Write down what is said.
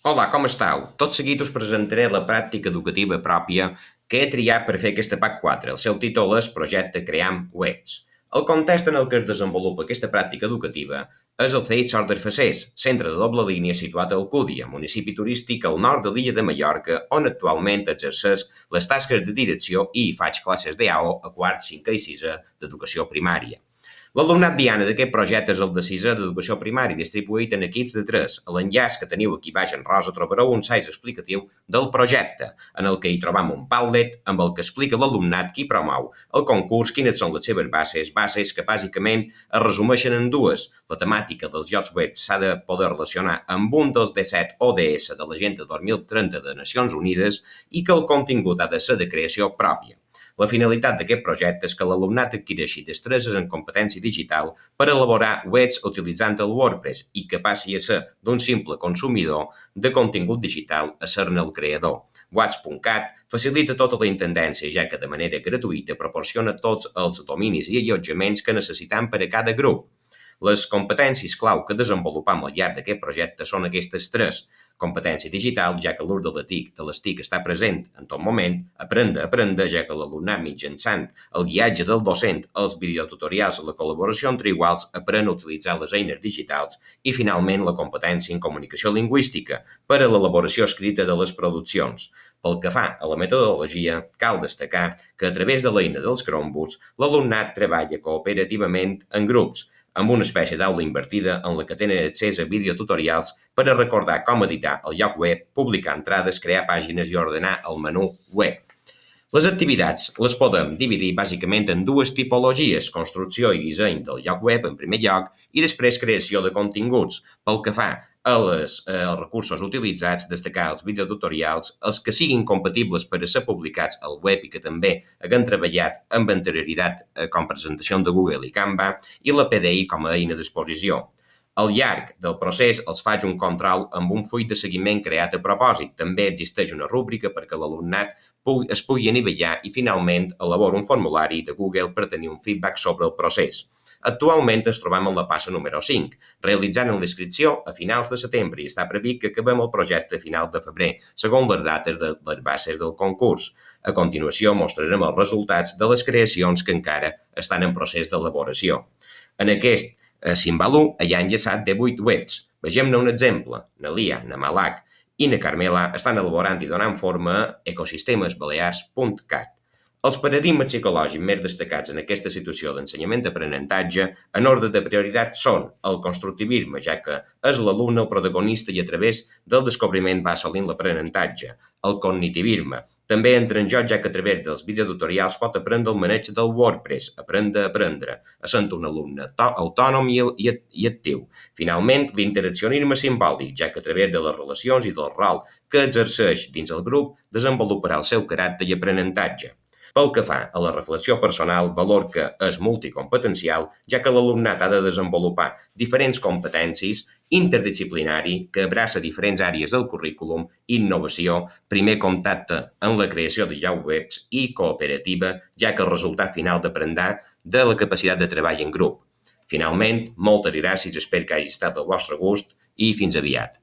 Hola, com esteu? Tot seguit us presentaré la pràctica educativa pròpia que he triat per fer aquesta PAC 4. El seu títol és Projecte Cream Webs. El context en el que es desenvolupa aquesta pràctica educativa és el CEIT Sort d'Arfacers, centre de doble línia situat a Alcúdia, municipi turístic al nord de l'illa de Mallorca, on actualment exerceix les tasques de direcció i faig classes d'EAO a quart, cinquè i sisè d'educació primària. L'alumnat diana d'aquest projecte és el de sisè d'educació primària, distribuït en equips de 3. A l'enllaç que teniu aquí baix en rosa trobareu un saix explicatiu del projecte, en el que hi trobam un Padlet amb el que explica l'alumnat qui promou el concurs, quines són les seves bases que bàsicament es resumeixen en dues. La temàtica dels llocs web s'ha de poder relacionar amb un dels 17 ODS de l'Agenda 2030 de Nacions Unides i que el contingut ha de ser de creació pròpia. La finalitat d'aquest projecte és que l'alumnat adquireixi destreses en competència digital per elaborar webs utilitzant el WordPress i que passi a ser d'un simple consumidor de contingut digital a ser-ne el creador. Wats.cat facilita tota la intendència, ja que de manera gratuïta proporciona tots els dominis i allotjaments que necessitam per a cada grup. Les competències clau que desenvolupam al llarg d'aquest projecte són aquestes 3. Competència digital, ja que l'ús de les TIC està present en tot moment. Aprendre, ja que l'alumnat mitjançant el guiatge del docent, els videotutorials i la col·laboració entre iguals aprèn a utilitzar les eines digitals. I finalment la competència en comunicació lingüística per a l'elaboració escrita de les produccions. Pel que fa a la metodologia, cal destacar que a través de l'eina dels Chromebooks l'alumnat treballa cooperativament en grups, amb una espècie d'aula invertida en la que tenen accés a videotutorials per a recordar com editar el lloc web, publicar entrades, crear pàgines i ordenar el menú web. Les activitats les podem dividir bàsicament en dues tipologies, construcció i disseny del lloc web en primer lloc i després creació de continguts. Pel que fa als recursos utilitzats, destacar els videotutorials, els que siguin compatibles per a ser publicats al web i que també haguem treballat amb anterioritat com presentació de Google i Canva, i la PDI com a eina d'exposició. Al llarg del procés els faig un control amb un full de seguiment creat a propòsit. També existeix una rúbrica perquè l'alumnat es pugui anivellar i finalment elaboro un formulari de Google per tenir un feedback sobre el procés. Actualment ens trobam en la passa número 5, realitzant l'inscripció a finals de setembre i està previst que acabem el projecte a final de febrer, segons les dates de les bases del concurs. A continuació mostrarem els resultats de les creacions que encara estan en procés d'elaboració. En aquest Simbalú hi ha enllaçat de 8 webs. Vegem-ne un exemple. Na Lia, na Malac i na Carmela estan elaborant i donant forma a ecosistemesbalears.cat. Els paradigmes psicològics més destacats en aquesta situació d'ensenyament-aprenentatge en ordre de prioritat són el constructivisme, ja que és l'alumne el protagonista i a través del descobriment va assolint l'aprenentatge. El cognitivisme també entra en joc, ja que a través dels videotutorials pot aprendre el maneig del WordPress, aprendre a aprendre, essent un alumne autònom i actiu. Finalment, l'interaccionisme simbòlic, ja que a través de les relacions i del rol que exerceix dins el grup desenvoluparà el seu caràcter i aprenentatge. Pel que fa a la reflexió personal, valor que és multicompetencial, ja que l'alumnat ha de desenvolupar diferents competències interdisciplinari que abraça diferents àrees del currículum, innovació, primer contacte en la creació de llocs webs i cooperativa, ja que el resultat final dependrà de la capacitat de treball en grup. Finalment, moltes gràcies, espero que hagi estat del vostre gust i fins aviat.